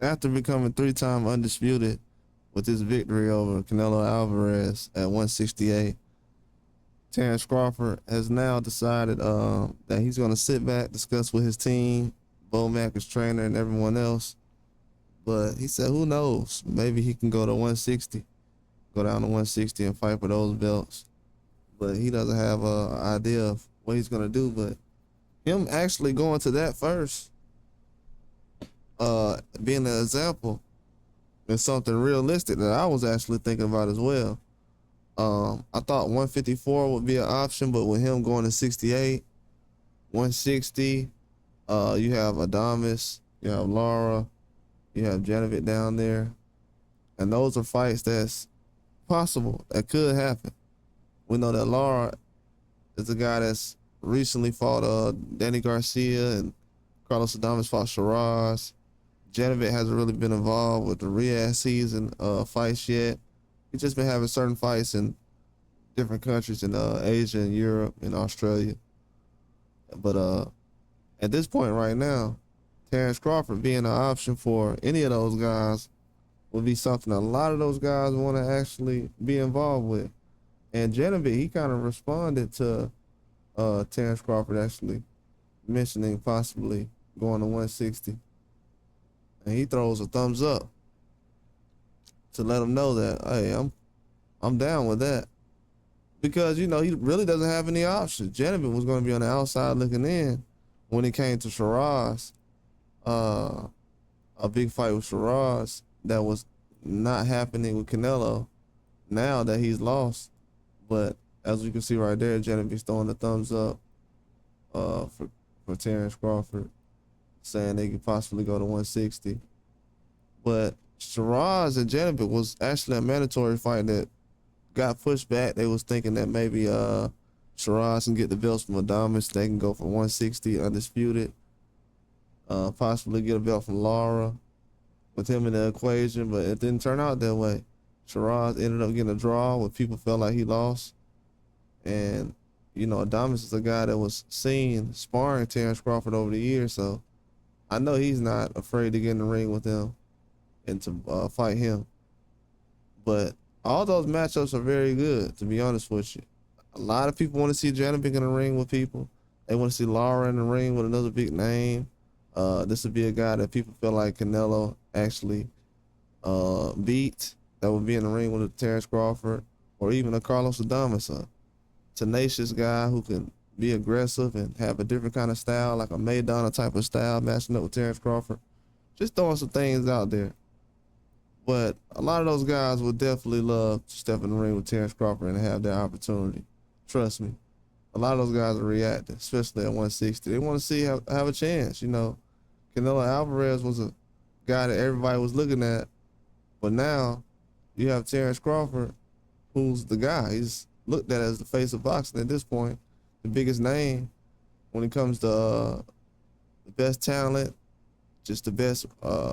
after becoming 3-time undisputed with his victory over Canelo Alvarez at 168, Terence Crawford has now decided that he's going to sit back, discuss with his team, Bomac, his trainer, and everyone else. But he said, who knows? Maybe he can go to 160, go down to 160 and fight for those belts. But he doesn't have an idea of what he's going to do. But him actually going to that first, being an example, is something realistic that I was actually thinking about as well. I thought 154 would be an option, but with him going to 68, 160, you have Adames, you have Lara, you have Janovic down there. And those are fights that's possible, that could happen. We know that Lara is a guy that's recently fought Danny Garcia, and Carlos Adames fought Shiraz. Janovic hasn't really been involved with the Riyadh season fights yet. He's just been having certain fights in different countries in Asia and Europe and Australia. But at this point right now, Terence Crawford being an option for any of those guys would be something a lot of those guys want to actually be involved with. And Janovic, he kind of responded to Terence Crawford actually mentioning possibly going to 160. And he throws a thumbs up to let him know that, hey, I'm down with that. Because, you know, he really doesn't have any options. Janovic was going to be on the outside looking in when it came to Shiraz. A big fight with Shiraz that was not happening with Canelo now that he's lost. But as you can see right there, Janovic's throwing the thumbs up for Terence Crawford, saying they could possibly go to 160. But Shiraz and Janovic was actually a mandatory fight that got pushed back. They was thinking that maybe Shiraz can get the belts from Adames. They can go for 160 undisputed. Possibly get a belt from Lara with him in the equation, but it didn't turn out that way. Shiraz ended up getting a draw where people felt like he lost. And, you know, Adames is a guy that was seen sparring Terence Crawford over the years, so I know he's not afraid to get in the ring with him and to fight him. But all those matchups are very good, to be honest with you. A lot of people want to see Janovic in the ring with people. They want to see Lara in the ring with another big name. This would be a guy that people feel like Canelo actually beat, that would be in the ring with a Terence Crawford, or even a Carlos Adames, a tenacious guy who can be aggressive and have a different kind of style, like a Maidana type of style, matching up with Terence Crawford. Just throwing some things out there. But a lot of those guys would definitely love to step in the ring with Terence Crawford and have that opportunity. Trust me. A lot of those guys are reacting, especially at 160. They want to see have a chance, you know. Canelo Alvarez was a guy that everybody was looking at, but now you have Terence Crawford, who's the guy. He's looked at as the face of boxing at this point, the biggest name when it comes to the best talent, just the best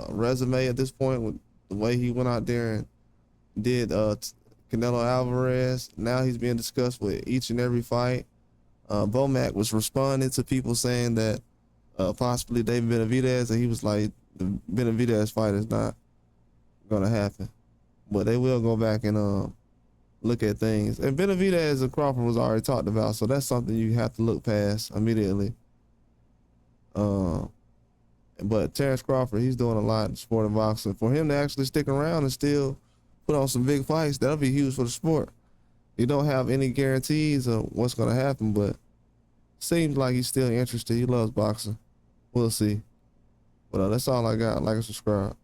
resume at this point with the way he went out there and did Canelo Alvarez. Now he's being discussed with each and every fight. Bomac was responding to people saying that possibly David Benavidez, and he was like, the Benavidez fight is not gonna happen, but they will go back and look at things. And Benavidez and Crawford was already talked about, so that's something you have to look past immediately. But Terence Crawford, he's doing a lot in sport of boxing. For him to actually stick around and still put on some big fights, that'll be huge for the sport. You don't have any guarantees of what's gonna happen, but seems like he's still interested. He loves boxing. We'll see. But that's all I got. Like and subscribe.